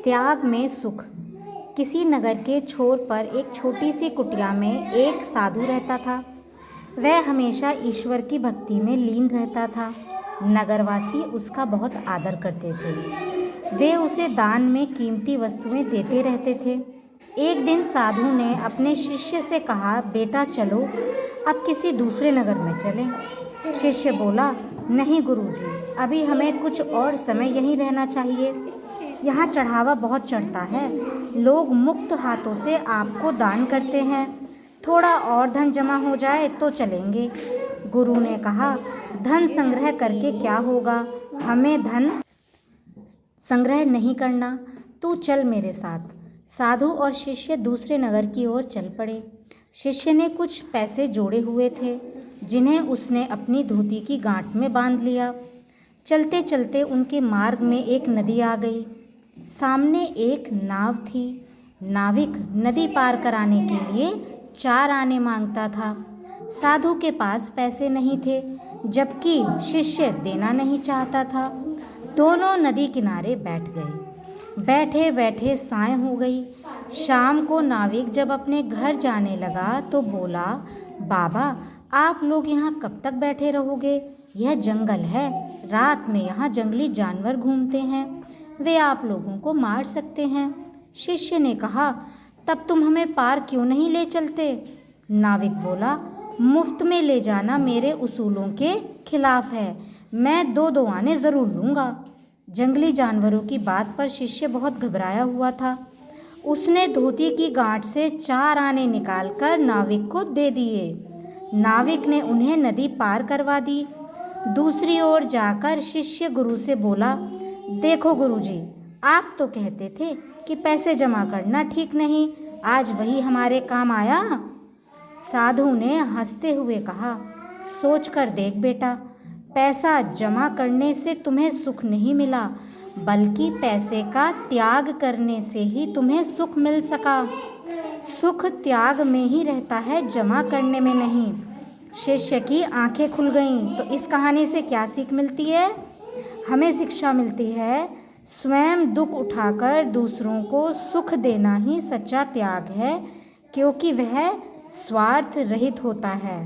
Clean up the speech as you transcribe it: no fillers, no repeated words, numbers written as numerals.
त्याग में सुख। किसी नगर के छोर पर एक छोटी सी कुटिया में एक साधु रहता था। वह हमेशा ईश्वर की भक्ति में लीन रहता था। नगरवासी उसका बहुत आदर करते थे। वे उसे दान में कीमती वस्तुएं देते रहते थे। एक दिन साधु ने अपने शिष्य से कहा, बेटा चलो अब किसी दूसरे नगर में चलें। शिष्य बोला, नहीं गुरुजी, अभी हमें कुछ और समय यहीं रहना चाहिए। यहाँ चढ़ावा बहुत चढ़ता है। लोग मुक्त हाथों से आपको दान करते हैं। थोड़ा और धन जमा हो जाए तो चलेंगे। गुरु ने कहा, धन संग्रह करके क्या होगा, हमें धन संग्रह नहीं करना, तू चल मेरे साथ। साधु और शिष्य दूसरे नगर की ओर चल पड़े। शिष्य ने कुछ पैसे जोड़े हुए थे, जिन्हें उसने अपनी धोती की गांठ में बांध लिया। चलते चलते उनके मार्ग में एक नदी आ गई। सामने एक नाव थी। नाविक नदी पार कराने के लिए 4 आने मांगता था। साधु के पास पैसे नहीं थे, जबकि शिष्य देना नहीं चाहता था। दोनों नदी किनारे बैठ गए। बैठे बैठे साय हो गई। शाम को नाविक जब अपने घर जाने लगा तो बोला, बाबा आप लोग यहाँ कब तक बैठे रहोगे? यह जंगल है, रात में यहाँ जंगली जानवर घूमते हैं, वे आप लोगों को मार सकते हैं। शिष्य ने कहा, तब तुम हमें पार क्यों नहीं ले चलते? नाविक बोला, मुफ्त में ले जाना मेरे उसूलों के खिलाफ है, मैं 2 आने ज़रूर दूंगा। जंगली जानवरों की बात पर शिष्य बहुत घबराया हुआ था। उसने धोती की गांठ से 4 आने निकालकर नाविक को दे दिए। नाविक ने उन्हें नदी पार करवा दी। दूसरी ओर जाकर शिष्य गुरु से बोला, देखो गुरुजी, आप तो कहते थे कि पैसे जमा करना ठीक नहीं, आज वही हमारे काम आया। साधु ने हंसते हुए कहा, सोच कर देख बेटा, पैसा जमा करने से तुम्हें सुख नहीं मिला, बल्कि पैसे का त्याग करने से ही तुम्हें सुख मिल सका। सुख त्याग में ही रहता है, जमा करने में नहीं। शिष्य की आंखें खुल गईं। तो इस कहानी से क्या सीख मिलती है? हमें शिक्षा मिलती है, स्वयं दुख उठाकर दूसरों को सुख देना ही सच्चा त्याग है, क्योंकि वह स्वार्थ रहित होता है।